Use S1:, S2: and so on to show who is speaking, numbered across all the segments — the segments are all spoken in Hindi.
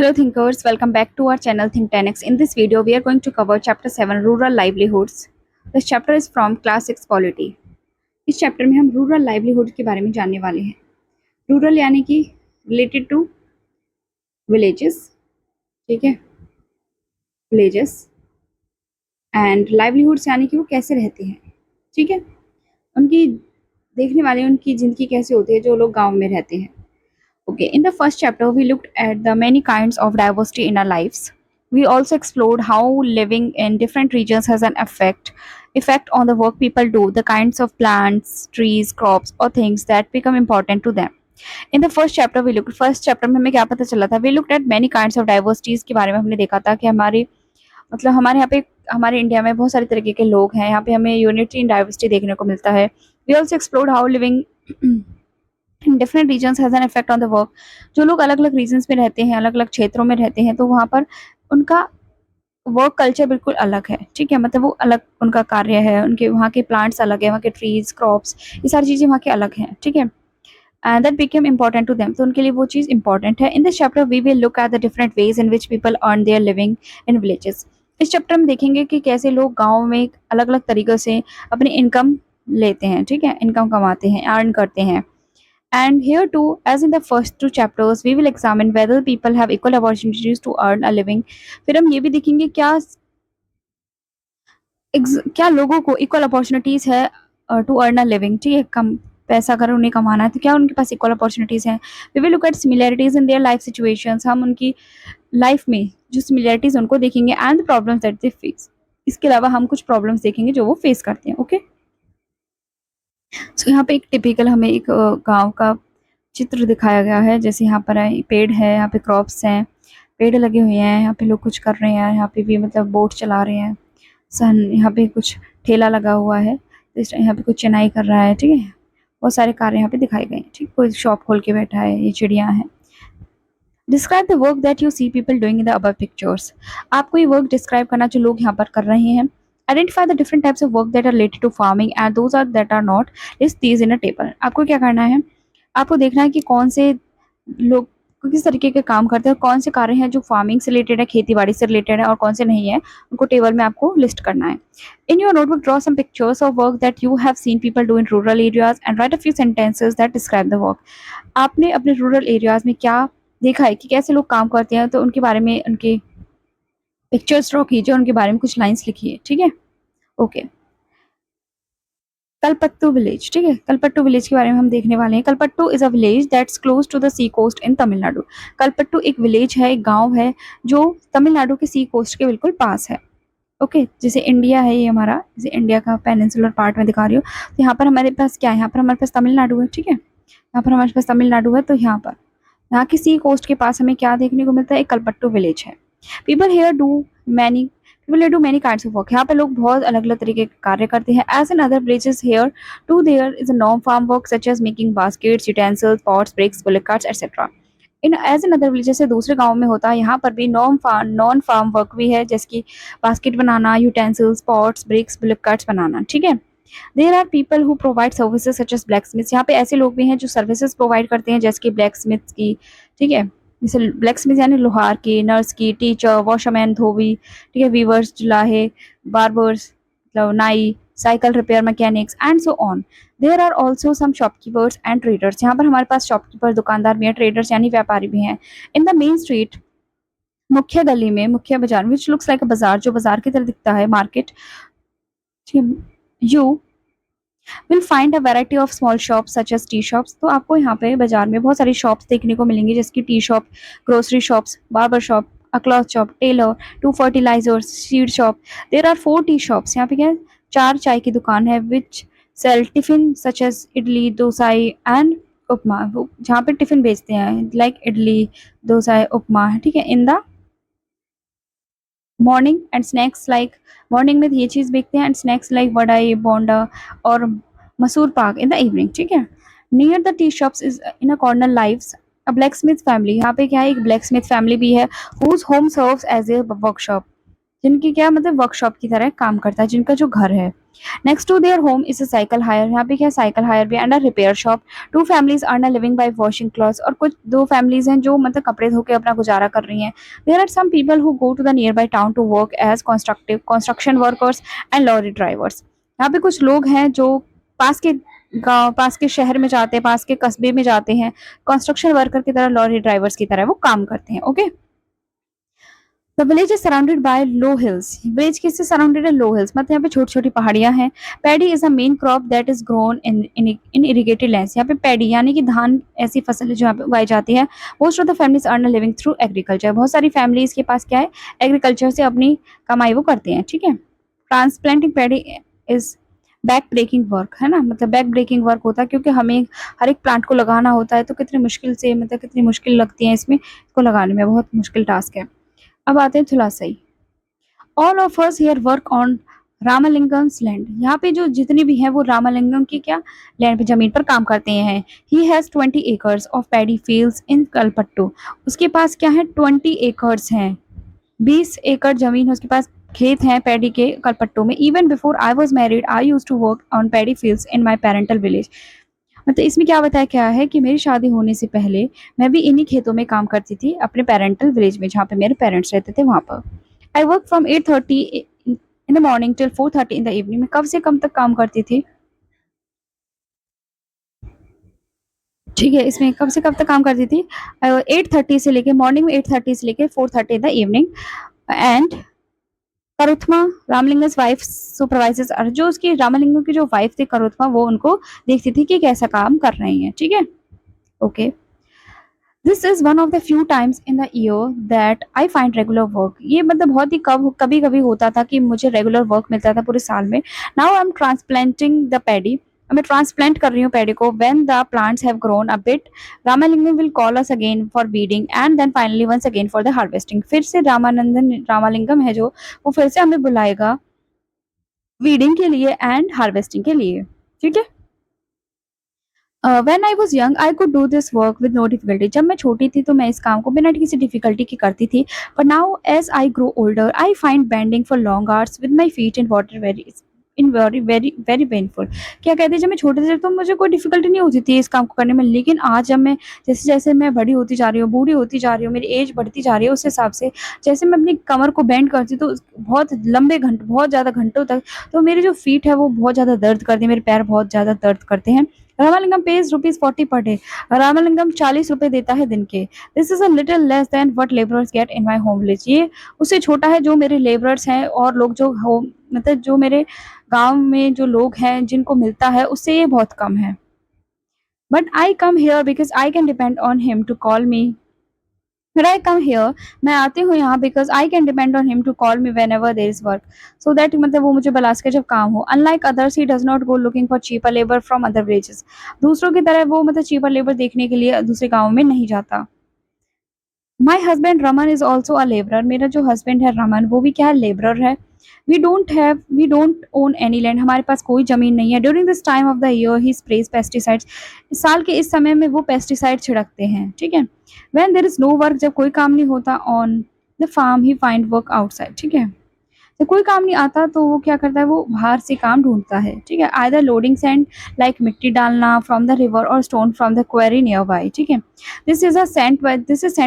S1: Hello thinkers, welcome back to our channel Think 10x. In this video, we are going to cover chapter 7 Rural Livelihoods. This chapter is from class 6 Polity. इस चैप्टर में हम रूरल लाइवलीहुड के बारे में जानने वाले हैं. रूरल यानी कि रिलेटेड टू विलेजेस, ठीक है, विलेजेस, एंड लाइवलीहुड्स यानी कि वो कैसे रहते हैं, ठीक है, उनकी देखने वाले उनकी जिंदगी कैसे होती है जो लोग गांव में रहते हैं. Okay, in the first chapter, we looked at the many kinds of diversity in our lives. We also explored how living in different regions has an effect on the work people do, the kinds of plants, trees, crops, or things that become important to them. In the first chapter में हमें क्या पता चला था? We looked at many kinds of diversities के बारे में हमने देखा था कि हमारे यहाँ पे हमारे इंडिया में बहुत सारे तरीके के लोग हैं. यहाँ पे हमें यूनिटी इन डाइवर्सिटी देखने को मिलता है. We also explored how living in different regions has an effect on the work. जो लोग अलग अलग रीजन्स में रहते हैं, अलग अलग क्षेत्रों में रहते हैं, तो वहाँ पर उनका वर्क कल्चर बिल्कुल अलग है, ठीक है, मतलब वो अलग उनका कार्य है, उनके वहाँ के प्लांट्स अलग है, वहाँ के ट्रीज, क्रॉप्स, ये सारी चीज़ें वहाँ के अलग हैं, ठीक है, and that became important to them, तो उनके लिए वो चीज़ इंपॉर्टेंट है. In this chapter we will look at the different ways in which people earn their living in villages. इस चैप्टर में देखेंगे कि कैसे लोग गाँव में अलग अलग तरीक़ों से अपनी इनकम लेते हैं, ठीक है, इनकम कमाते हैं, अर्न करते हैं. And here too, as in the first two chapters, we will examine whether people have equal opportunities to earn a living. फिर हम ये भी देखेंगे क्या लोगों को इक्वल अपॉर्चुनिटीज है टू अर्न अ लिविंग, ठीक है, कम पैसा अगर उन्हें कमाना है तो क्या उनके पास इक्वल अपॉर्चुनिटीज हैं. We will look at similarities in their life situations, हम उनकी लाइफ में जो सिमिलैरिटीज उनको देखेंगे, and the problems that they face. इसके अलावा हम कुछ प्रॉब्लम्स देखेंगे जो वो फेस करते हैं. ओके, सो यहाँ पे एक टिपिकल हमें एक गांव का चित्र दिखाया गया है. जैसे यहाँ पर पेड़ है, यहाँ पे क्रॉप्स हैं, पेड़ लगे हुए हैं, यहाँ पे लोग कुछ कर रहे हैं, यहाँ पे भी मतलब बोट चला रहे हैं, सन यहाँ पे कुछ ठेला लगा हुआ है, यहाँ पे कुछ चनाई कर रहा है, ठीक है, बहुत सारे कार्य यहाँ पे दिखाए गए हैं, ठीक, कोई शॉप खोल के बैठा है, ये चिड़िया है. Describe the work that you see people doing in the above pictures. आपको ये वर्क डिस्क्राइब करना जो लोग यहाँ पर कर रहे हैं. Identify the different types of work that are related to farming and those are that are not. List these in a table. आपको क्या करना है, आपको देखना है कि कौन से लोग किस तरीके के काम करते हैं और कौन से कार्य हैं जो फार्मिंग से रिलेटेड है, खेती बाड़ी से रिलेटेड है, और कौन से नहीं है, उनको टेबल में आपको लिस्ट करना है. In your notebook draw some pictures of work that you have seen people do in rural areas and write a few sentences that describe the work. आपने अपने रूरल एरियाज में क्या देखा है कि कैसे लोग काम करते हैं, तो उनके बारे में उनके पिक्चर्स ड्रॉ कीजिए, उनके बारे में कुछ लाइन्स लिखिए, ठीक है. ओके, कलपट्टू विलेज, ठीक है, कलपट्टू विलेज के बारे में हम देखने वाले हैं. Kalpattu is a village that's close to the sea coast in Tamil Nadu. Kalpattu एक विलेज है, एक गांव है जो तमिलनाडु के सी कोस्ट के बिल्कुल पास है. ओके, जैसे इंडिया है ये हमारा, जैसे इंडिया का पेनिनसुलर पार्ट में दिखा रही हूँ, तो यहाँ पर हमारे पास क्या है, यहाँ पर हमारे पास तमिलनाडु है, ठीक है, यहाँ पर हमारे पास तमिलनाडु है, तो यहाँ की सी कोस्ट के पास हमें क्या देखने को मिलता है, एक कलपट्टू विलेज है. People here do many people do many kinds of work. यहाँ पे लोग बहुत अलग अलग तरीके के कार्य करते हैं. As in other villages here too there is a non farm work such as making baskets, utensils, pots, bricks, bullet carts etcetera. As in other villages से दूसरे गाँव में होता है, यहाँ पर भी नॉन फार्म वर्क भी है, जैसे कि बास्केट बनाना, utensils, pots, bricks, bullet carts बनाना, ठीक है. There are people who provide services such as blacksmiths. यहाँ पे ऐसे लोग भी हैं जो सर्विसेज प्रोवाइड करते हैं, जैसे कि ब्लैक स्मिथ्स की, ठीक है, जैसे ब्लैक स्मिथ यानी लोहार की, नर्स की, टीचर, वॉशरमैन, धोबी, ठीक है, वीवर्स, जुलाहे, बार्बर्स, मतलब नाई, cycle repair mechanics and so on. There are also some shopkeepers and traders. यहाँ पर हमारे पास शॉपकीपर, दुकानदार भी हैं, ट्रेडर्स यानी व्यापारी भी हैं. इन द मेन स्ट्रीट, मुख्य गली में, मुख्य बाजार, विच लुक्स लाइक अ बाजार, जो बाजार की तरह दिखता है, market, you will find a variety of small shops such as tea shops. तो आपको यहाँ पे बाजार में बहुत सारी शॉप्स देखने को मिलेंगी, जैसे कि tea shop, grocery shops, barber shop, a cloth shop, tailor, two fertilisers, seed shop. There are 4 tea shops. यहाँ पे क्या है, 4 चाय की दुकान है, which sell tiffin such as idli, dosai and upma. जहाँ पे टिफिन बेचते हैं, लाइक इडली, डोसा, उपमा, ठीक है, in the morning and snacks like, morning में ये चीज़ बेचते हैं, एंड स्नैक्स लाइक वड़ाई, बोंडा और मसूर पाक इन द इवनिंग, ठीक है. Near the T shops is in a corner lives a black Smith family. यहाँ पे क्या है, एक ब्लैक स्मिथ फैमिली भी है, whose home serves as a workshop. जिनकी क्या मतलब वर्कशॉप की तरह काम करता है, जिनका जो घर है। Next to their home is a cycle hire, यहाँ पे क्या साइकिल हायर भी and a repair shop. Two families earn a living by washing clothes, और कुछ दो फैमिलीज हैं जो मतलब कपड़े धो के अपना गुजारा कर रही हैं। There are some people who go to the nearby town to work as construction workers and lorry drivers. यहाँ पे कुछ लोग हैं जो पास के गांव, पास के शहर में जाते हैं, पास के कस्बे में जाते हैं, कंस्ट्रक्शन वर्कर की तरह, लॉरी ड्राइवर्स की तरह वो काम करते हैं। Okay, the village is surrounded by low hills, village किससे सराउंडेड है? लो हिल्स, मतलब यहाँ पे छोटी छोटी पहाड़ियां हैं। Paddy is a main crop that is grown in irrigated lands, यहाँ पे पैडी यानी कि धान ऐसी फसल है जो यहाँ पे उगाई जाती है। Most of the families earn a living through agriculture, बहुत सारी फैमिलीज के पास क्या है, एग्रीकल्चर से अपनी कमाई वो करते हैं। ठीक है, transplanting paddy is back breaking work, है ना, मतलब बैक ब्रेकिंग वर्क होता है, क्योंकि हमें हर एक प्लांट को लगाना होता है, तो कितनी मुश्किल से, मतलब कितनी मुश्किल लगती है इसमें, इसको लगाने में बहुत मुश्किल टास्क है। अब आते हैं Thulasi. All of us here work on Ramalingam's land, यहाँ पे जो जितने भी हैं वो रामालिंगम की क्या लैंड पे, जमीन पर काम करते हैं। He has 20 acres of paddy fields इन कलपट्टू, उसके पास क्या है, 20 एकर्स हैं, 20 एकड़ जमीन है उसके पास, खेत हैं पैडी के कलपट्टू में। Even before I was married I used to work on paddy fields in my parental village, मतलब इसमें क्या बताया क्या है कि मेरी शादी होने से पहले मैं भी इन्हीं खेतों में काम करती थी अपने पेरेंटल विलेज में, जहाँ पे मेरे पेरेंट्स रहते थे वहां पर। I work from 8:30 in the morning till 4:30 in the evening, में कब से कम तक काम करती थी? ठीक है, इसमें कब से कब तक काम करती थी? 8:30 से लेके, मॉर्निंग में 8:30 से लेके 4:30 in the evening. And Karuthamma Ramalinga's wife supervisors, जो उसकी रामलिंगम की जो वाइफ थी करुथमा, वो उनको देखती थी कि कैसा काम कर रही है। ठीक है, okay. This is one of the few times in the year that I find regular work, ये मतलब बहुत ही कभी कभी होता था कि मुझे रेगुलर वर्क मिलता था पूरे साल में। Now I am transplanting the paddy, मैं ट्रांसप्लांट कर रही हूँ पैडी को। When the plants have grown a bit, Ramalingam will call us again for weeding and then finally once again for the harvesting, फिर से रामालिंगम है जो, वो फिर से हमें बुलाएगा वीडिंग के लिए एंड हार्वेस्टिंग के लिए। ठीक है, when I was young I could do this work with no difficulty, जब मैं छोटी थी तो मैं इस काम को बिना किसी डिफिकल्टी के करती थी। But now as I grow older I find bending for long hours with my feet in water very very very painful. क्या कहते हैं, जब मैं छोटे थे तो मुझे कोई डिफिकल्टी नहीं होती थी इस काम को करने में, लेकिन आज जब मैं, जैसे जैसे मैं बड़ी होती जा रही हूँ, बूढ़ी होती जा रही हूँ, मेरी एज बढ़ती जा रही है, उस हिसाब से जैसे मैं अपनी कमर को बेंड करती हूँ तो बहुत लंबे घंटे, बहुत ज़्यादा घंटों तक, तो मेरी जो फीट है वो बहुत ज़्यादा दर्द करती है, मेरे पैर बहुत ज़्यादा दर्द करते हैं। Ramalingam pays ₹40 per day, Ramalingam 40 रुपए देता है दिन के। This is a little less than what labourers get in my home village, ये उससे छोटा है जो मेरे लेबरर्स हैं और लोग जो होम, मतलब जो मेरे गांव में जो लोग हैं जिनको मिलता है, उससे ये बहुत कम है। But I come here because I can depend on him to call me, When I come here, मैं आती हूँ यहाँ because I can depend on him to call me whenever there is work, so that मतलब वो मुझे बुला सके जब काम हो। Unlike others, he does not go looking for cheaper labor from other villages, दूसरों की तरह वो मतलब cheaper labor देखने के लिए दूसरे गाँव में नहीं जाता। My husband Raman is also a labourer, मेरा जो हस्बैंड है रमन, वो भी क्या है, लेबरर है। We don't own any land, हमारे पास कोई जमीन नहीं है। During this time of the year he sprays pesticides, साल के इस समय में वो पेस्टिसाइड छिड़कते हैं। ठीक है, when there is no work, जब कोई काम नहीं होता on the farm he find work outside. ठीक है, तो कोई काम नहीं आता तो वो क्या करता है, वो बाहर से काम ढूंढता है। ठीक है, आइदर लोडिंग सैंड लाइक मिट्टी डालना फ्रॉम द रिवर और stone from the quarry nearby. ठीक है, this is sent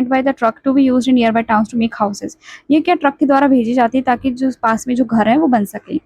S1: by the truck to be used in nearby towns to make houses, ये क्या ट्रक के द्वारा भेजी जाती है ताकि जो पास में जो घर है वो बन सके,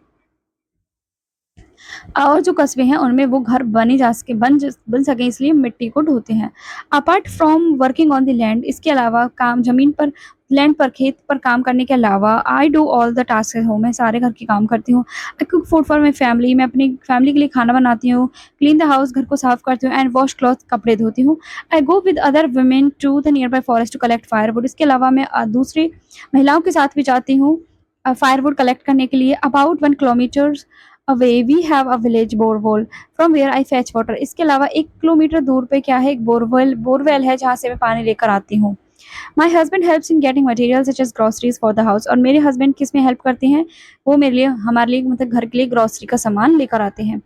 S1: और जो कस्बे हैं उनमें वो घर बने जा सके, बन सके, इसलिए मिट्टी को ढोते हैं। Apart from working on the land, इसके अलावा काम जमीन पर, लैंड पर, खेत पर काम करने के अलावा, I do all the task at home, मैं सारे घर के काम करती हूँ। I cook food for my family, मैं अपनी फैमिली के लिए खाना बनाती हूँ। क्लीन द हाउस, घर को साफ करती हूँ। एंड वॉश क्लॉथ, कपड़े धोती हूँ। I go with other women to the nearby forest to collect firewood, इसके अलावा मैं दूसरी महिलाओं के साथ भी जाती हूँ फायरवुड कलेक्ट करने के लिए। About 1 kilometre away we have a village borewell from where I fetch water, इसके अलावा 1 किलोमीटर दूर पे क्या है, एक बोरवेल है जहाँ से मैं पानी लेकर आती हूँ। My husband helps in getting material such as groceries for the house, और मेरे हस्बैंड किस में हेल्प करते हैं, वो मेरे लिए, हमारे लिए, मतलब घर के लिए ग्रॉसरी का सामान लेकर आते हैं।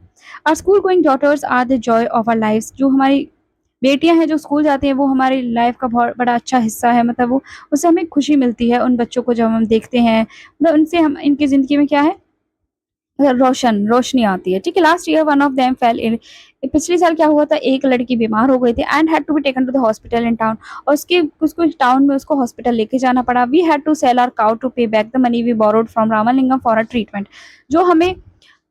S1: Our school going daughters are the joy of our life, जो हमारी बेटियां हैं जो स्कूल जाती हैं वो हमारी लाइफ का बहुत बड़ा अच्छा हिस्सा है, मतलब वो उससे हमें खुशी मिलती है उन बच्चों को जब हम देखते हैं, मतलब उनसे हम इनकी ज़िंदगी में क्या है रोशनी आती है, ठीक है। Last year one of them fell ill. पिछले साल क्या हुआ था, एक लड़की बीमार हो गई थी and had to be taken to the hospital in town, और उसके उसको टाउन में उसको हॉस्पिटल लेके जाना पड़ा। We had to sell our cow to pay back the money we borrowed from Ramalingam for a treatment. जो हमें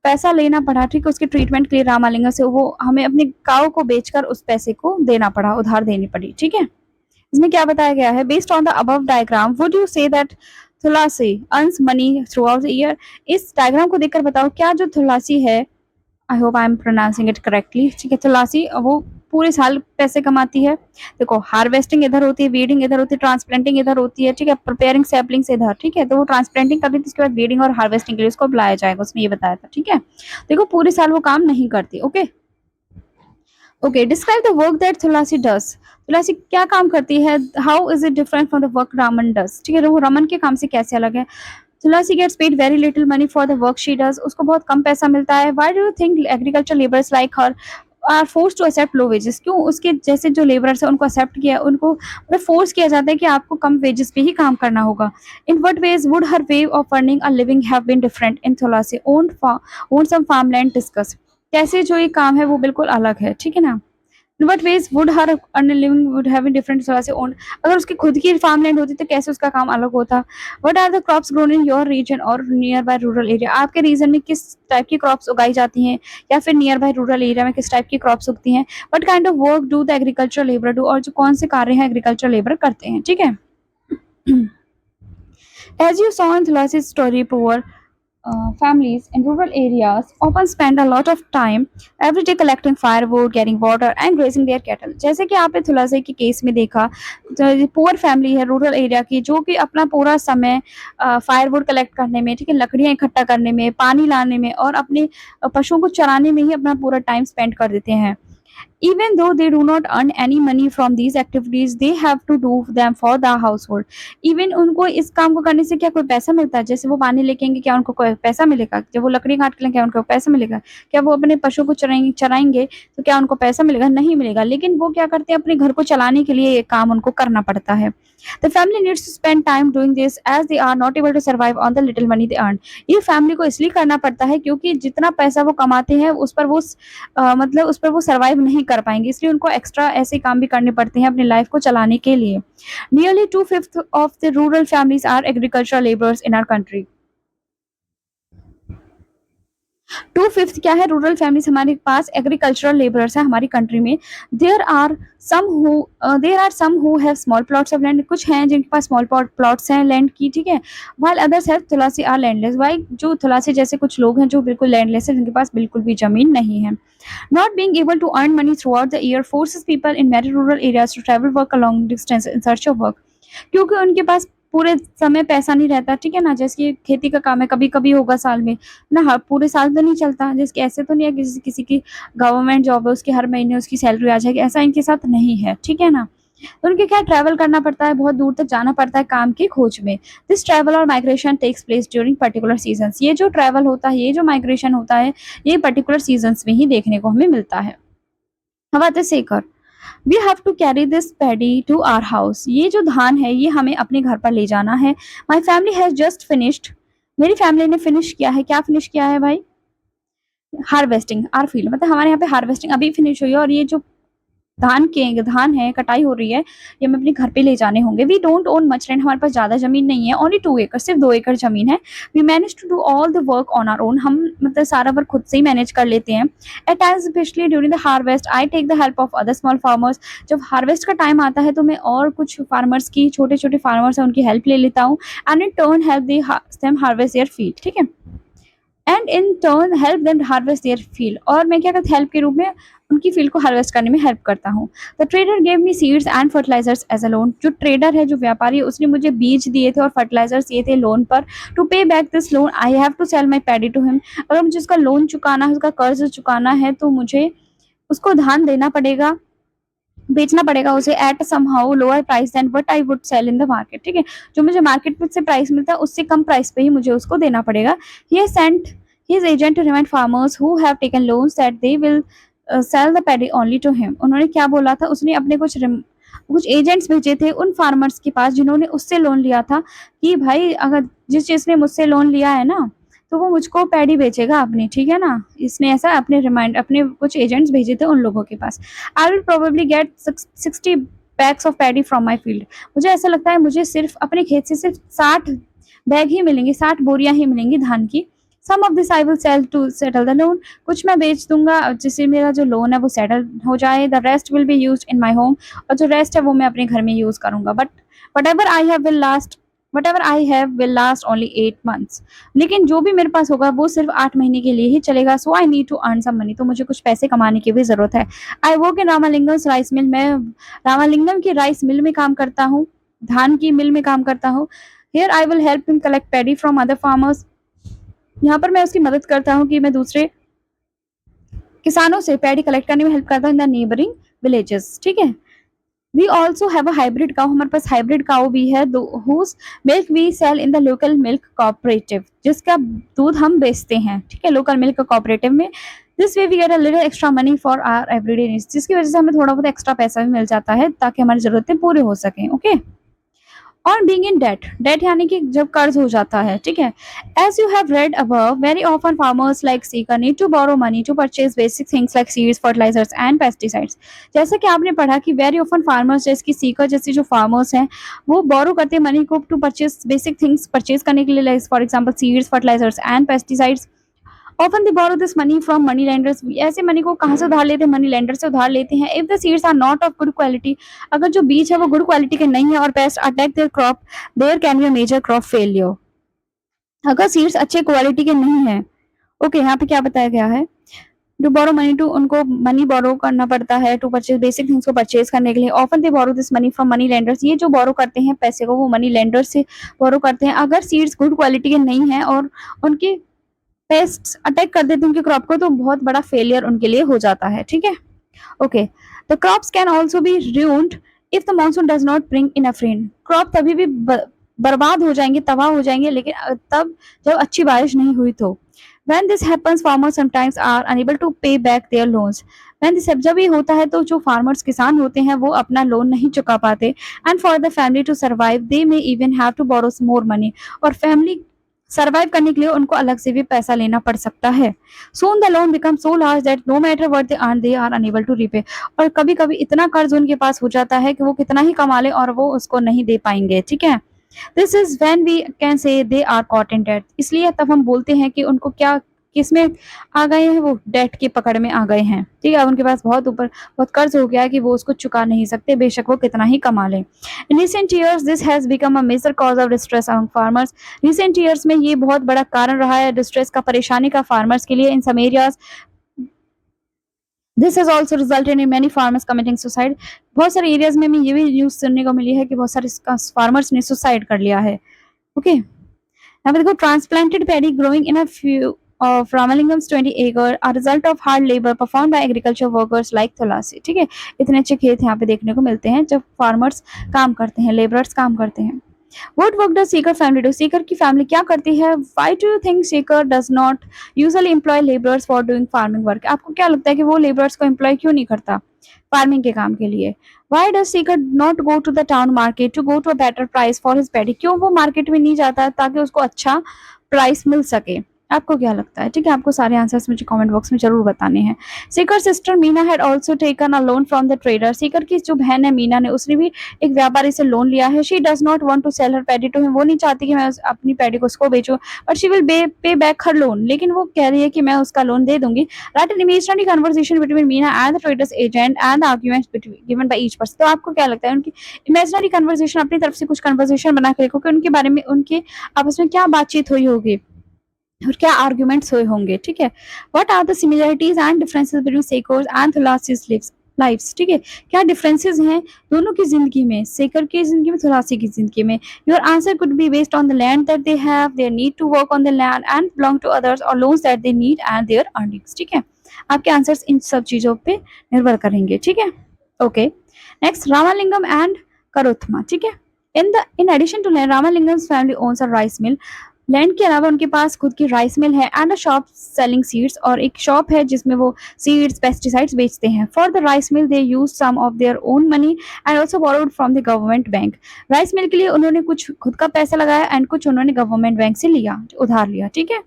S1: पैसा लेना पड़ा, ठीक है, उसके ट्रीटमेंट के लिए रामालिंगम से, वो हमें अपने काउ को बेचकर उस पैसे को देना पड़ा, उधार देनी पड़ी, ठीक है। इसमें क्या बताया गया है, based on the above diagram would you say that Thulasi earns money throughout the year. इस डायग्राम को देखकर बताओ क्या जो थुलासी है, I hope I am pronouncing it correctly, ठीक है, थुलासी वो पूरे साल पैसे कमाती है। देखो हार्वेस्टिंग इधर होती है, वीडिंग इधर होती है, ट्रांसप्लांटिंग इधर होती है, ठीक है, प्रिपेयरिंग सैपलिंग्स इधर, ठीक है। तो वो ट्रांसप्लांटिंग कर रही थी, उसके बाद वीडिंग और हार्वेस्टिंग के लिए उसको बुलाया जाएगा, उसमें ये बताया था, ठीक है। देखो पूरे साल वो काम नहीं करती, okay. Okay, describe the work that Tulsi does. Tulsi क्या काम करती है, how is it different from the work Raman does, ठीक है, वो रमन के काम से कैसे अलग है। Tulsi gets paid very little money for the work she does, उसको बहुत कम पैसा मिलता है। Why do you think agriculture labours like her are force to accept low wages, क्यों उसके जैसे जो लेबरर्स है उनको एक्सेप्ट किया, उनको मतलब फोर्स किया जाता है कि आपको कम वेजेस पे ही काम करना होगा। In what ways would her way of earning a living have been different in Tulsi own some farmland discuss. कैसे जो ये काम है वो बिल्कुल अलग है, ठीक है ना। In what ways would her earn a living would have been different थोड़ा से own, अगर उसकी खुद की फार्मलैंड होती तो कैसे उसका काम अलग होता। What are the crops grown in your region or nearby rural area, आपके रीजन में किस टाइप की क्रॉप्स उगाई जाती हैं या फिर नियर बाय रूरल एरिया में किस टाइप की क्रॉप्स उगती हैं। What kind of work do the agricultural labor do, और जो कौन से कार्य हैं एग्रीकल्चर लेबर करते हैं, ठीक है। As you saw in Tulasi's story, poor families in rural areas often spend a lot of time every day collecting firewood, getting water and grazing their cattle। जैसे कि आपने तुलसी के केस में देखा, पुअर फैमिली है रूरल एरिया की जो कि अपना पूरा समय फायरवुड कलेक्ट करने में, ठीक है, लकड़ियाँ इकट्ठा करने में, पानी लाने में और अपने पशुओं को चराने में ही अपना पूरा टाइम स्पेंड कर देते हैं। Even though they do not earn any money from these activities, they have to do them for the household। Even उनको इस काम को करने से क्या कोई पैसा मिलता है, जैसे वो पानी लेके आएंगे क्या उनको कोई पैसा मिलेगा, जब वो लकड़ी काट के लेंगे क्या उनको पैसा मिलेगा, क्या वो अपने पशु को चराएंगे तो क्या उनको पैसा मिलेगा, नहीं मिलेगा। लेकिन वो क्या करते हैं, अपने घर को चलाने के लिए ये काम उनको करना पड़ता है। The family needs to spend time doing this as they are not able to survive on the little money they earn। ये फैमिली को इसलिए करना पड़ता है क्योंकि जितना पैसा वो कमाते हैं उस पर वो मतलब उस पर वो सर्वाइव नहीं कर पाएंगे, इसलिए उनको एक्स्ट्रा ऐसे काम भी करने पड़ते हैं अपनी लाइफ को चलाने के लिए। Nearly 2/5 of the rural families are agricultural labours in our country. 2/5 क्या है, रूरल फैमिलीज हमारे पास एग्रीकल्चरल लेबरर्स है हमारी कंट्री में। There are some who have small plots of land, कुछ हैं जिनके पास स्मॉल प्लॉट्स हैं लैंड की, ठीक है। While others have Tulsi are landless, वाई जो तुलसी जैसे कुछ लोग हैं जो बिल्कुल लैंडलेस है, जिनके पास बिल्कुल भी जमीन नहीं है। Not being able to earn money throughout the year forces people in many rural areas to travel work a long distance in search of work। क्योंकि उनके पास पूरे समय पैसा नहीं रहता, ठीक है ना, जैसे कि खेती का काम है कभी कभी होगा साल में ना, हर पूरे साल तो नहीं चलता, जैसे ऐसे तो नहीं है किसी की गवर्नमेंट जॉब है उसकी हर महीने उसकी सैलरी आ जाएगी, ऐसा इनके साथ नहीं है, ठीक है ना। तो उनके क्या ट्रैवल करना पड़ता है, बहुत दूर तक जाना पड़ता है काम की खोज में। दिस ट्रैवल और migration takes place during particular seasons, ये जो ट्रैवल होता है, ये जो माइग्रेशन होता है, ये पर्टिकुलर सीजन्स में ही देखने को हमें मिलता है। हवा Sekar we have to carry this paddy to our house, ये जो धान है ये हमें अपने घर पर ले जाना है। My family has just finished, मेरी फैमिली ने फिनिश किया है, क्या फिनिश किया है भाई, हार्वेस्टिंग आर फील्ड, मतलब हमारे यहाँ पे हार्वेस्टिंग अभी फिनिश हुई है और ये जो धान है कटाई हो रही है, ये हमें अपने घर पे ले जाने होंगे। We don't own much land, हमारे पास ज़्यादा जमीन नहीं है, ओनली 2 एकड़, सिर्फ 2 एकड़ जमीन है। We manage to do all the work on our own, हम मतलब सारा वर्क खुद से ही मैनेज कर लेते हैं। At times specially during the harvest I take the help of other small farmers, जब हार्वेस्ट का टाइम आता है तो मैं और कुछ फार्मर्स की, छोटे छोटे फार्मर्स हैं उनकी हेल्प ले लेता हूँ। And in turn help them harvest their field, ठीक है, and in turn help them harvest their field, और मैं क्या करता हेल्प के रूप में उनकी फील्ड को हार्वेस्ट करने में हेल्प करता हूँ। The trader gave me seeds and fertilisers as a loan, जो ट्रेडर है जो व्यापारी है उसने मुझे बीज दिए थे और फर्टिलाइजर्स दिए थे लोन पर। To pay back this loan I have to sell my paddy to him, अगर मुझे उसका लोन चुकाना है, उसका कर्ज चुकाना है तो मुझे उसको धान देना पड़ेगा, बेचना पड़ेगा उसे at somehow lower price than what I would sell in the market, ठीक है, जो मुझे मार्केट में से प्राइस मिलता है उससे कम प्राइस पे ही मुझे उसको देना पड़ेगा। ही Saint his agent to remind farmers who have taken loans that they will sell the paddy only to him. उन्होंने क्या बोला था, उसने अपने कुछ एजेंट्स भेजे थे उन फार्मर्स के पास जिन्होंने उससे लोन लिया था कि भाई अगर जिस जिसने मुझसे लोन लिया है ना तो वो मुझको पैडी बेचेगा अपनी, ठीक है ना। इसने ऐसा अपने कुछ एजेंट्स भेजे थे उन लोगों के पास। I will probably get 60 bags of paddy from my field. मुझे ऐसा लगता है मुझे सिर्फ अपने खेत से सिर्फ 60 बैग ही मिलेंगी, 60 बोरियां ही मिलेंगी धान की। Some of this I will sell to settle the loan. कुछ मैं बेच दूंगा जिससे मेरा जो लोन है वो सेटल हो जाए। The rest will be used in my home. और जो रेस्ट है वो मैं अपने घर में यूज करूंगा। But whatever I have will last whatever I have will last only 8 months। लेकिन जो भी मेरे पास होगा वो सिर्फ 8 महीने के लिए ही चलेगा। So I need to earn some money. तो मुझे कुछ पैसे कमाने की भी जरूरत है। I work in Ramalingam rice mill. मैं रामालिंगम की राइस मिल में काम करता हूँ, धान की मिल में काम करता हूँ। Here I will help him collect paddy from other farmers. यहाँ पर मैं उसकी मदद करता हूँ कि मैं दूसरे किसानों से पैडी कलेक्ट करने में हेल्प करता हूँ इन द नेबरिंग विलेजेस, ठीक है। We also have a hybrid cow. हमारे पास हाइब्रिड काउ भी है whose milk we sell in the local milk cooperative, जिसका दूध हम बेचते हैं, ठीक है, लोकल मिल्क कोऑपरेटिव में। This way we get a little extra money for our everyday needs, जिसकी वजह से हमें थोड़ा बहुत एक्स्ट्रा पैसा भी मिल जाता है ताकि हमारी जरूरतें पूरी हो सकें। ओके। और बीइंग इन डेट, डेट यानी कि जब कर्ज हो जाता है, ठीक है। As you have read above, very often farmers like Sekar need to borrow money to purchase basic things like seeds, fertilisers and pesticides. जैसा कि आपने पढ़ा कि वेरी ऑफन फार्मर्स जैसे कि सीकर जैसे जो फार्मर्स हैं वो बोरो करते हैं मनी को to purchase basic things purchase करने के लिए, like for example seeds, fertilisers and pesticides. Often they borrow this money from money lenders. ऐसे मनी को कहाँ से उधार लेते हैं, मनी लेंडर से उधार लेते हैं। If the seeds are not of good quality, अगर जो बीज है वो गुड क्वालिटी के नहीं है और pest attack their crop, there can be a major crop failure. अगर सीड्स अच्छे क्वालिटी के नहीं है, ओके, यहाँ पे क्या बताया गया है, टू बोरो मनी टू, उनको मनी बोरो करना पड़ता है टू परचेज बेसिक थिंग्स को परचेज करने के लिए। Often they borrow this money from money lenders. ये जो बोरो करते हैं पैसे को वो मनी लेंडर से बोरो करते हैं। अगर सीड्स गुड क्वालिटी के नहीं है और उनकी पेस्ट अटैक कर देते हैं उनके क्रॉप को तो बहुत बड़ा फेलियर उनके लिए हो जाता है, ठीक है। Okay. The crops can also be ruined if the monsoon does not bring enough rain. Crop तभी भी बर्बाद हो जाएंगे, तबाह हो जाएंगे, लेकिन तब जब अच्छी बारिश नहीं हुई तो। When this happens, farmers sometimes are unable to pay back their loans. When this जब ये होता है तो जो फार्मर्स किसान होते हैं वो अपना लोन नहीं चुका पाते। And for the family to survive, they may even have to borrow more money. और फैमिली सर्वाइव करने के लिए उनको अलग से भी पैसा लेना पड़ सकता है। Soon the loan becomes so large that no matter what they earn, they are unable to repay. और कभी कभी इतना कर्ज उनके पास हो जाता है कि वो कितना ही कमा ले और वो उसको नहीं दे पाएंगे, ठीक है। This is when we can say they are caught in debt. इसलिए तब हम बोलते हैं कि उनको क्या किसमें आ गए हैं, वो डेट की पकड़ में आ गए हैं, ठीक है। उनके पास बहुत कर्ज हो गया है कि वो उसको चुका नहीं सकते, बेशक वो कितना ही कमा ले। In recent years this has become a major cause of distress among farmers. Recent years में ये बहुत बड़ा कारण रहा है डिस्ट्रेस का, परेशानी का फार्मर्स के लिए। In some areas this has also resulted in many farmers committing suicide. बहुत सारे एरियाज में ये भी न्यूज सुनने को मिली है कि बहुत सारे फार्मर्स ने सुसाइड कर लिया है। ओके। यहाँ पे देखो, transplanted paddy growing in a few of Ramalingams 20 acre a result of hard labor performed by agriculture workers like Thulasi, ठीक है। इतने अच्छे खेत यहाँ पे देखने को मिलते हैं जब फार्मर्स काम करते हैं, लेबरर्स काम करते हैं। What work does Seeker family do? Seeker की फैमिली क्या करती है? Why do you think Seeker does not usually employ laborers for doing farming work? आपको क्या लगता है कि वो लेबरर्स को एम्प्लॉय क्यों नहीं करता फार्मिंग के काम के लिए? Why does Seeker not go to the town market to go to a better price for his paddy? क्यों वो मार्केट में नहीं जाता ताकि उसको अच्छा प्राइस मिल सके? आपको क्या लगता है, ठीक है। आपको सारे आंसर्स मुझे कमेंट बॉक्स में जरूर बताने हैं। Sikar sister Meena had also taken a loan from the trader. Sikar की जो बहन है मीना ने, उसने भी एक व्यापारी से लोन लिया है। She does not want to sell her paddy to him. वो नहीं चाहती कि मैं अपनी पैडी को उसको बेचूं, but she will pay back her loan. लेकिन वो कह रही है कि मैं उसका लोन दे दूंगी। Right an imaginary conversation between Meena and the traders agent and the arguments given by each person. तो आपको क्या लगता है, उनकी इमेजिनरी कन्वर्सेशन, अपनी तरफ से कुछ कन्वर्सेशन बना के देखो कि उनके बारे में, उनके आपस में क्या बातचीत हुई होगी और क्या आर्ग्यूमेंट्स हुए होंगे, ठीक है। What are the similarities and differences between Sekar's and Thulasi's lives, ठीक है। क्या डिफरेंसेस हैं दोनों की जिंदगी में, सेकर की जिंदगी में, थुलासी की जिंदगी में। Your answer could be based on the land that they have, their need to work on the land and belong to others, और loans that they need and their earnings, ठीक है। आपके आंसर्स इन सब चीजों पे निर्भर करेंगे, ठीक है। ओके। नेक्स्ट, रामालिंगम एंड करोथमा, ठीक है। In addition to land, Ramalingam's family owns a rice mill. Land के अलावा उनके पास खुद की राइस मिल है and a shop selling seeds, और एक शॉप है जिसमें वो सीड्स पेस्टिसाइड्स बेचते हैं। For the rice mill they use some of their own money and also borrowed from the government bank. Rice mill के लिए उन्होंने कुछ खुद का पैसा लगाया एंड कुछ उन्होंने गवर्नमेंट बैंक से लिया, उधार लिया, ठीक है।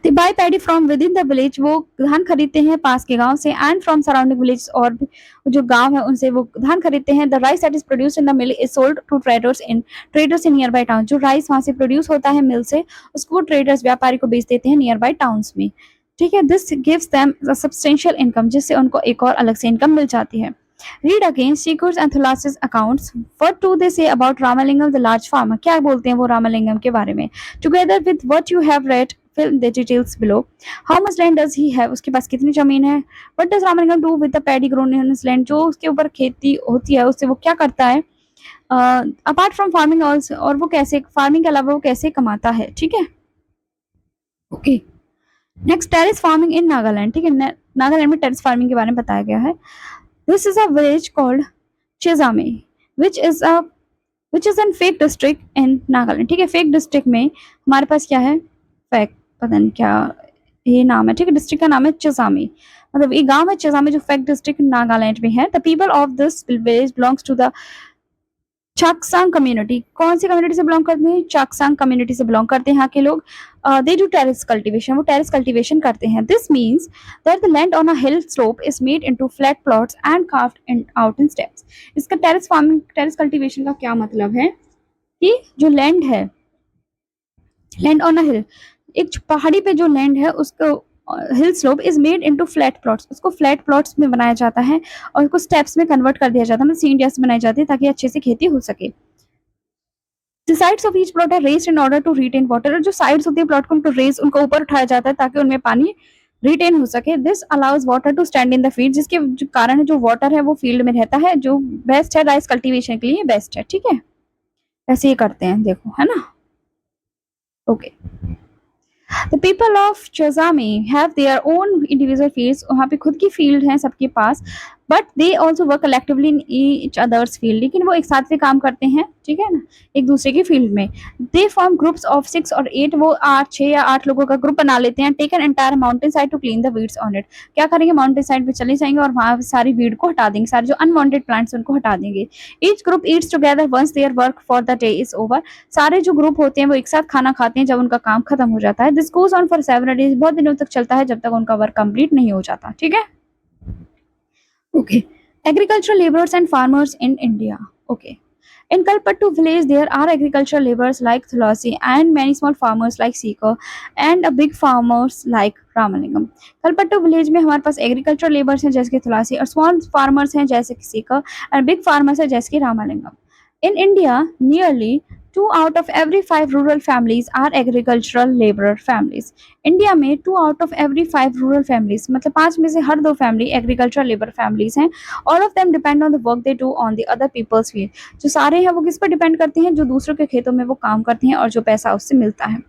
S1: They buy paddy from within the village, वो धान खरीदते हैं पास के गांव से, एंड फ्रॉम सराउंडिंग विलेज, और भी जो गांव है उनसे वो धान खरीदते हैं। The rice that is produced in the mill is sold to traders in nearby town. जो राइस वहां से प्रोड्यूस होता है मिल से, उसको ट्रेडर्स व्यापारी को बेच देते हैं नियर बाय टाउन्स में, ठीक है। This gives them a substantial income, जिससे उनको एक और अलग से इनकम मिल जाती है। Read again Seekers and Thulasis accounts. What do they say about Ramalingam, the large farmer? क्या बोलते हैं वो रामालिंगम के बारे में? Together with what you have read, fill the details below. How much land does he have? उसके पास कितनी जमीन है? What does Ramalingam do with the paddy grown in his land? जो उसके ऊपर खेती होती है उससे वो क्या करता है? अपार्ट फ्रॉम फार्मिंग ऑल्सो, और वो कैसे फार्मिंग के अलावा वो कैसे कमाता है, ठीक है। Okay, next terrace farming in Nagaland, ठीक है। नागालैंड में टेरेस फार्मिंग के बारे में बताया गया है। This is a village called Chizame, which is an fake district in Nagaland, ठीक है। फेक डिस्ट्रिक्ट में हमारे पास क्या है, फेक पता नहीं क्या ये नाम है, ठीक है। डिस्ट्रिक्ट का नाम है चिजामे, मतलब ये गांव है चिजामे जो फेक डिस्ट्रिक्ट नागालैंड में है। The people of this village belongs to the Chakhesang community. कौन सी कम्युनिटी से बिलोंग करते हैं? चाकसांग कम्युनिटी से बिलोंग करते हैं यहाँ के लोग। दे डू टेरेस कल्टीवेशन, वो टेरेस कल्टीवेशन करते हैं। This means that the land on a hill slope is made into flat plots and carved out in steps. इसका टेरेस फार्मिंग, टेरेस कल्टीवेशन का क्या मतलब है कि जो लैंड है, लैंड ऑन अ हिल, एक पहाड़ी पे जो लैंड है उसको hill slope is made into flat plots, उसको फ्लैट प्लॉट्स में बनाया जाता है और उसको स्टेप्स में कन्वर्ट कर दिया जाता है, मतलब सीढ़ियां से बनाई जाती है ताकि अच्छे से खेती हो सके। The sides of each plot are raised in order to retain water, और जो साइड्स होती है प्लॉट को उनको रेज, उनको ऊपर उठाया जाता है ताकि उनमें पानी रिटेन हो सके। This allows water to stand in the field, जिसके जो कारण है जो वाटर है वो फील्ड में रहता है, जो बेस्ट है राइस कल्टीवेशन के लिए बेस्ट है, ठीक है। ऐसे ही करते हैं, देखो है ना। Okay, The people of Chazame have their own individual fields, वहाँ पे खुद की फील्ड है सबके पास, but they also work collectively in each others field, लेकिन वो एक साथ में काम करते हैं, ठीक है ना, एक दूसरे की फील्ड में। दे फॉर्म ग्रुप्स ऑफ 6 और 8, वो 6 या 8 लोगों का ग्रुप बना लेते हैं। Taken entire mountain side to clean the weeds on it, क्या करेंगे, माउंटेन साइड पे चले जाएंगे और वहाँ सारी वीड को हटा देंगे, सारे जो अनवांटेड प्लांट्स उनको हटा देंगे। Each group eats together once their work for the day is over, सारे जो ग्रुप होते हैं वो एक साथ खाना खाते हैं जब उनका काम खत्म हो जाता है। This goes on for several days, बहुत दिनों तक चलता है जब तक उनका वर्क कंप्लीट नहीं हो जाता, ठीक है। Okay, agricultural laborers and farmers in India. Okay. In Kalpattu village, there are agricultural laborers like Thulasi and many small farmers like Seeker and a big farmers like Ramalingam. Kalpattu village में हमारे पास agricultural laborers हैं जैसे कि Thulasi, और small farmers हैं जैसे कि Seeker, and big farmers हैं जैसे कि Ramalingam. In India, nearly 2 out of every 5 rural families are agricultural laborer families. India में 2 out of every 5 rural families, मतलब 5 में से हर 2 फैमिली agricultural labor families हैं। All of them depend on the work they do on the other people's field. जो सारे हैं वो किस पर डिपेंड करते हैं, जो दूसरों के खेतों में वो काम करते हैं और जो पैसा उससे मिलता है।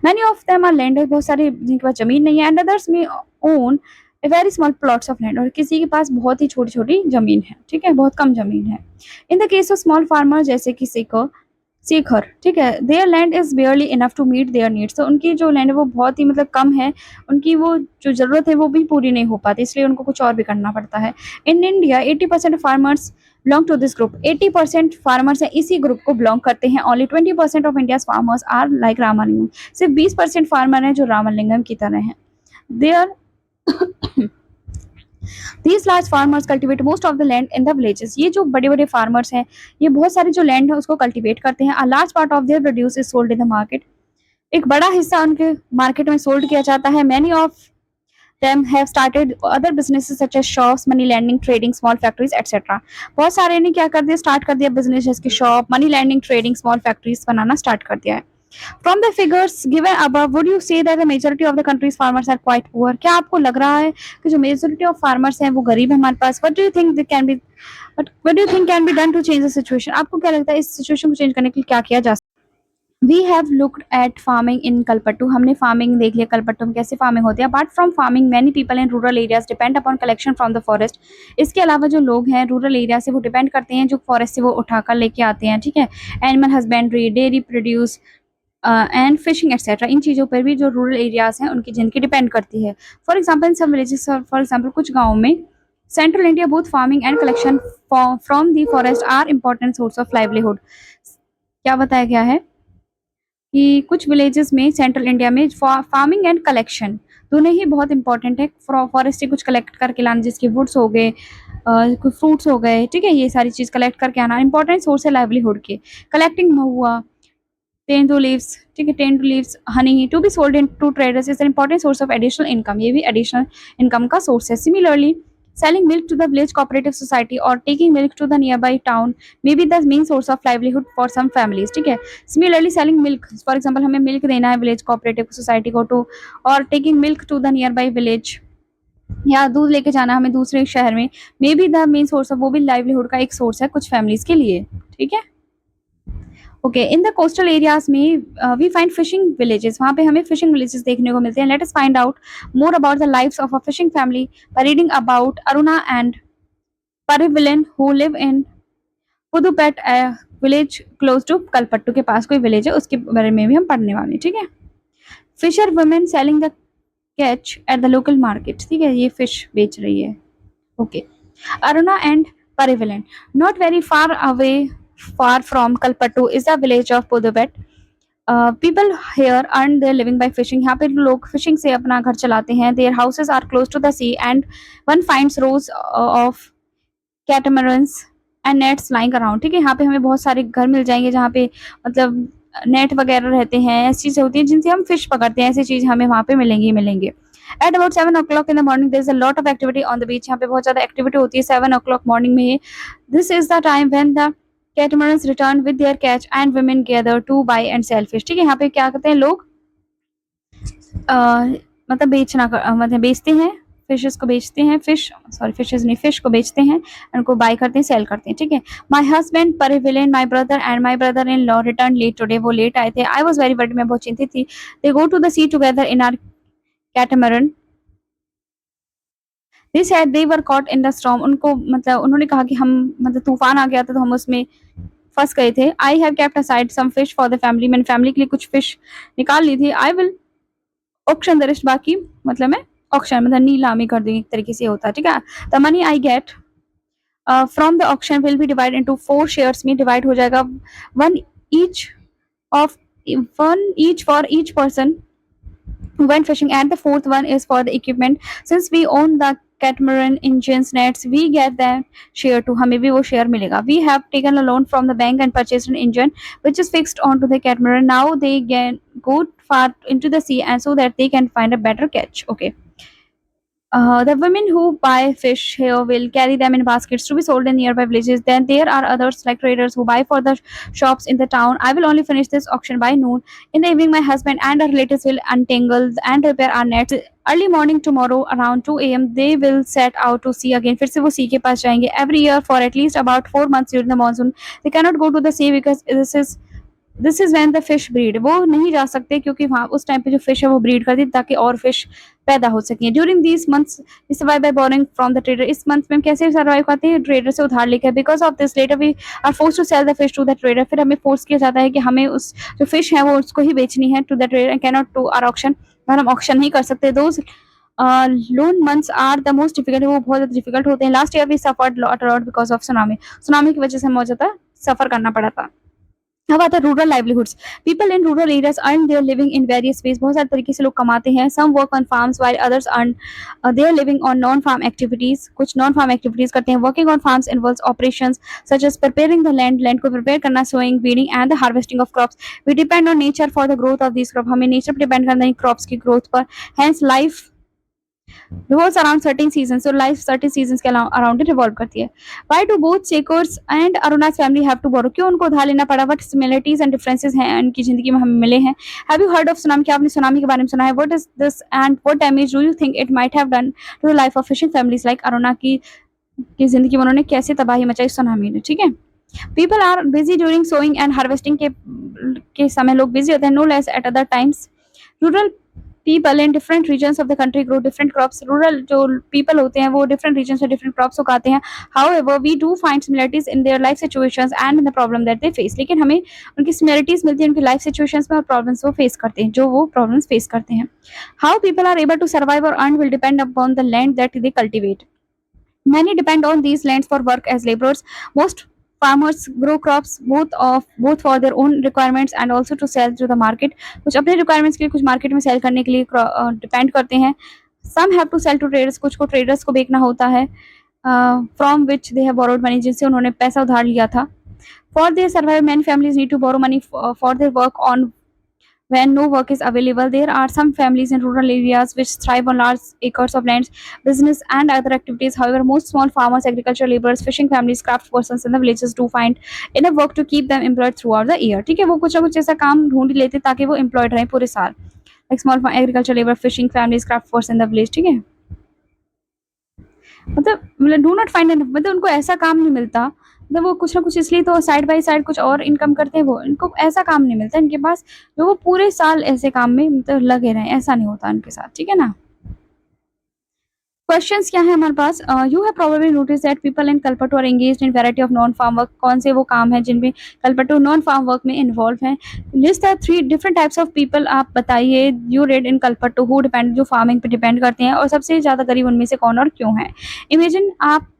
S1: Many of them are landless, बहुत सारे जिनके पास जमीन नहीं है, and others may own a very small plots of land, और किसी के पास बहुत ही छोटी छोटी जमीन है, ठीक है, बहुत कम जमीन है। In the case of small farmer जैसे कि शेखर, ठीक है, their land is barely enough to meet their needs, तो उनकी जो लैंड है वो बहुत ही मतलब कम है, उनकी वो जो जरूरत है वो भी पूरी नहीं हो पाती, इसलिए उनको कुछ और भी करना पड़ता है। In India 80% farmers belong to this group, 80% farmers हैं इसी ग्रुप को बिलोंग करते हैं। Only 20% of India's farmers are like Ramalingam, सिर्फ 20% फार्मर हैं जो रामालिंगम की तरह हैं। There These large farmers cultivate most of the land in the villages. ये जो बड़े बड़े फार्मर्स हैं ये बहुत सारी जो लैंड है उसको कल्टीवेट करते हैं। A large part of their produce is sold in the market. एक बड़ा हिस्सा उनके मार्केट में सोल्ड किया जाता है। Many of them have started other businesses such as shops, money lending, trading, small factories, etc. बहुत सारे ने क्या कर दिया, स्टार्ट कर दिया बिजनेस, जैसे shop, money lending, trading, small factories बनाना स्टार्ट कर दिया है। From the figures given above, would you say that the majority of the country's farmers are quite poor? क्या आपको लग रहा है कि जो majority of farmers हैं वो गरीब है हमारे पास? What do you think that can be, what do you think can be done to change the situation? आपको क्या लगता है इस सिचुएशन को चेंज करने के लिए क्या किया जा सकता है? We have looked at farming in Kalpattu. हमने फार्मिंग देख लिया कलपट्टू में कैसे फार्मिंग होती है। Apart from farming, many people in rural areas depend upon collection from the forest. इसके अलावा जो लोग हैं रूरल एरिया से वो डिपेंड करते हैं जो फॉरेस्ट से वो उठाकर लेके आते हैं, ठीक है। Animal husbandry, dairy produce, and fishing etcetera, इन चीज़ों पर भी जो रूरल एरियाज हैं उनकी जिनकी डिपेंड करती है। For example in some villages, for example कुछ गाँव में central India both farming and collection from the forest are important source of livelihood. क्या बताया गया है कि कुछ विलेजेस में सेंट्रल इंडिया में फार्मिंग एंड कलेक्शन दोनों ही बहुत इंपॉर्टेंट है। फॉरेस्ट से कुछ कलेक्ट करके लाना, जिसके वुड्स हो गए, कुछ फ्रूट्स हो गए, ठीक है, ये सारी चीज़ कलेक्ट करके आना इंपॉर्टेंट सोर्स है लाइवलीहुड के। कलेक्टिंग महुआ, तेंदू लीव्स, ठीक है, tendu leaves, honey to be sold in to traders is an important source of additional income, ये भी एडिशनल इनकम का सोर्स है। Similarly selling milk to the village cooperative society or taking milk to the nearby town may be the main source of livelihood for some families, ठीक है। Similarly selling milk, for example हमें मिल्क देना है विलेज कोऑपरेटिव सोसाइटी को, टू और taking milk to the nearby village, या दूध लेके जाना हमें दूसरे शहर में, may be the main source of, वो भी लाइवलीहुड का एक सोर्स है कुछ फैमिलीज के लिए, ठीक है। Okay, in the coastal areas में वी फाइंड फिशिंग विलेजेस, वहाँ पे हमें फिशिंग विलेजेस देखने को मिलते हैं। Let us find out more about the lives of a fishing family by reading about Aruna and Parivilan who live in Pudupet, village close to Kalpattu के पास कोई विलेज है, उसके बारे में भी हम पढ़ने वाले हैं, ठीक है। Fisher women selling the catch at the local market, ठीक है, ये फिश बेच रही है। Okay, Aruna and Parivilan, not very far away far from Kalpattu is the village of Pudupet. People here earn their living by fishing. यहाँ पे लोग फिशिंग से अपना घर चलाते हैं। Their houses are close to the sea and one finds rows of catamarans and nets lying around, ठीक है। यहाँ पे हमें बहुत सारे घर मिल जाएंगे जहाँ पे मतलब नेट वगैरह रहते हैं, ऐसी चीज़ें होती हैं जिनसे हम फिश पकड़ते हैं, ऐसी चीज़ हमें वहाँ पे मिलेंगी ही मिलेंगे। At about 7 o'clock in the morning there is a lot of activity on the beach. यहाँ पे बहुत ज़्यादा एक्टिविटी होती है 7 o'clock मॉर्निंग में। This is the time when the catamarans return with their catch and women gather to buy and sell fish, ठीक है। यहाँ पे क्या करते हैं लोग, मतलब मतलब बेचते हैं, फिशेस को बेचते हैं, फिश को बेचते हैं, उनको बाय करते हैं, सेल करते हैं, ठीक है। My husband Parivilan, my brother and my brother in law return late today, वो लेट आए थे। आई वॉज वेरी वर्ड, मैं बहुत चिंतित थी। They go to the sea together in our catamaran, they said they were caught in the storm, उनको मतलब उन्होंने कहा कि हम मतलब तूफान आ गया था तो हम उसमें फंस गए थे। I have kept aside some fish for the family, मैंने फैमिली के लिए कुछ फिश निकाल ली थी। I will auction the rest, बाकी मतलब मैं ऑक्शन मतलब नीलामी कर दूंगी, एक तरीके से होता है, ठीक है। The money I get from the auction will be divide into 4 shares में डिवाइड हो जाएगा, one each for each person who went fishing, and the fourth one is for the equipment. Since we own the catamaran engines, nets, we get that share too, हमें भी वो share मिलेगा। We have taken a loan from the bank and purchased an engine which is fixed onto the catamaran. Now they can go far into the sea and so that they can find a better catch. Okay. The women who buy fish here will carry them in baskets to be sold in nearby villages. Then there are others like traders who buy for the shops in the town. I will only finish this auction by noon. In the evening, my husband and our relatives will untangle and repair our nets. Early morning tomorrow around 2 a.m. they will set out to sea again. फिर से वो sea के पास जाएंगे. Every year for at least about 4 months during the monsoon, they cannot go to the sea because this is when the fish breed, वो नहीं जा सकते क्योंकि वहाँ उस टाइम पे जो फिश है वो ब्रीड करती है ताकि और फिश पैदा हो सके। During this months survive by borrowing from the trader, इस मंथ में हम कैसे सर्वाइव करते हैं, ट्रेडर से उधार लेकर। Because of this later we are force to sell the fish to the trader, फिर हमें फोर्स किया जाता है कि हमें उस जो फिश है वो उसको ही बेचनी है to the trader and cannot to or auction, और हम ऑक्शन नहीं कर सकते। Those loan months are the most difficult, वो बहुत ज़्यादा डिफिकल्ट होते हैं। Last year we suffered lot because of tsunami की वजह से हमें बहुत ज़्यादा सफर करना पड़ा था। How about the rural livelihoods? People in rural areas earn their living in various ways. बहुत सारे तरीके से लोग कमाते हैं। Some work on farms while others earn their living on non-farm activities. कुछ non-farm activities करते हैं। Working on farms involves operations such as preparing the land को prepare करना, sowing, weeding and the harvesting of crops. We depend on nature for the growth of these crops. हमें nature पर depend करना है crops की growth पर। Hence life revolves around certain seasons, so life certain seasons के around it revolve करती है। Why do both Chekors and Aruna's family have to borrow? क्यों उनको उधार लेना पड़ा? What similarities and differences हैं उनकी जिंदगी में हमें मिले हैं? Have you heard of tsunami? क्या आपने सुनामी के बारे में सुना है? What is this and what damage do you think it might have done to the life of fishing families like Aruna की जिंदगी में उन्होंने कैसे तबाही मचाई सुनामी ने, ठीक है। People are busy during sowing and harvesting के समय लोग busy होते हैं, no less at other times. Rural people in different regions of the country grow different crops. रूरल जो पीपल होते हैं वो डिफरेंट रीजन से डिफरेंट क्रॉप्स उगाते हैं। However we do find similarities in their life situations and in the problem that they face. लेकिन हमें उनकी सिमिलरिटीज मिलती है उनकी लाइफ सिचुएशंस में और प्रॉब्लम्स वो फेस करते हैं, जो वो प्रॉब्लम्स फेस करते हैं। How people are able to survive और earn will depend upon the land that they cultivate. Many depend on these lands for work as laborers. Most farmers grow crops both for their own requirements and also to sell to the market. कुछ अपने requirements के लिए, कुछ market में sell करने के लिए depend करते हैं. Some have to sell to traders, कुछ को traders को बेचना होता है, from which they have borrowed money, जिनसे उन्होंने पैसा उधार लिया था. For their survival, many families need to borrow money for their work on when no work is available. There are some families in rural areas which thrive on large acres of lands, business and other activities. However, most small farmers, agricultural laborers, fishing families, craft persons in the villages do find enough work to keep them employed throughout the year. ठीक है, वो कुछ ना कुछ ऐसा काम ढूंढ ही लेते ताकि वो employed रहें पूरे साल. Like small agricultural labor, fishing families, craft persons in the village. ठीक है, मतलब डू नॉट फाइंड, मतलब उनको ऐसा काम नहीं मिलता, मतलब वो कुछ ना कुछ इसलिए तो साइड बाय साइड कुछ और इनकम करते हैं, वो इनको ऐसा काम नहीं मिलता इनके पास जो वो पूरे साल ऐसे काम में मतलब लगे रहें, ऐसा नहीं होता इनके साथ। ठीक है ना। क्वेश्चंस क्या है हमारे पास? You have probably notice that people in Kalpattu are engaged in variety of non farm work. कौन से वो काम है जिनमें कलपट्टू नॉन फार्म वर्क में इन्वॉल्व हैं? List the 3 different types of people. आप बताइए you read in Kalpattu who depend, जो फार्मिंग पे डिपेंड करते हैं, और सबसे ज़्यादा गरीब उनमें से कौन और क्यों है? इमेजिन आप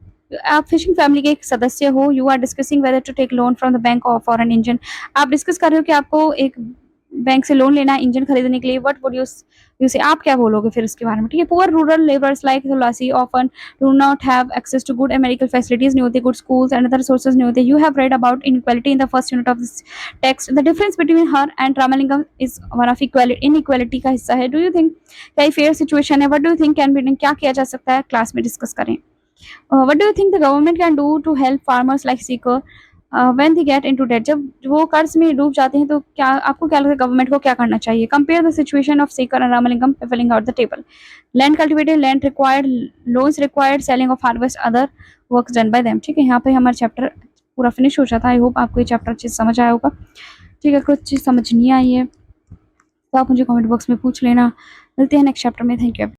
S1: फिशिंग फैमिली के एक सदस्य हो। You are discussing whether to take loan from the bank और फॉर एन इंजन। आप डिस्कस कर रहे हो कि आपको एक बैंक से लोन लेना है इंजन खरीदने के लिए। व्हाट वुड यू से, आप क्या बोलोगे फिर इसके बारे में? ठीक है। Poor rural labours like Tulsi often do not have access to good medical facilities, नहीं होती, good schools and other sources नहीं होते। You have read about inequality in the first unit of this text. The difference between her and Ramalingam is one of inequality का हिस्सा है। डू यू थिंक क्या फेयर सिचुएशन है? What do you think can be, क्या किया जा सकता है? क्लास में डिस्कस करें। What do you think the government can do to help farmers like Seeker when they get into debt? जब वो कर्ज में डूब जाते हैं तो क्या आपको क्या लगता है गवर्नमेंट को क्या करना चाहिए? Compare the situation of Seeker and Ramalingam filling out the table. Land cultivated, land required, loans required, selling of harvest, other works done by them. ठीक है, यहाँ पे हमारा चैप्टर पूरा फिनिश हो जाता है। आई होप आपको ये चैप्टर अच्छे से समझ आया होगा। ठीक है, कुछ चीज़ समझ नहीं आई है तो आप मुझे कमेंट बॉक्स में पूछ लेना। मिलते हैं नेक्स्ट चैप्टर में। Thank you.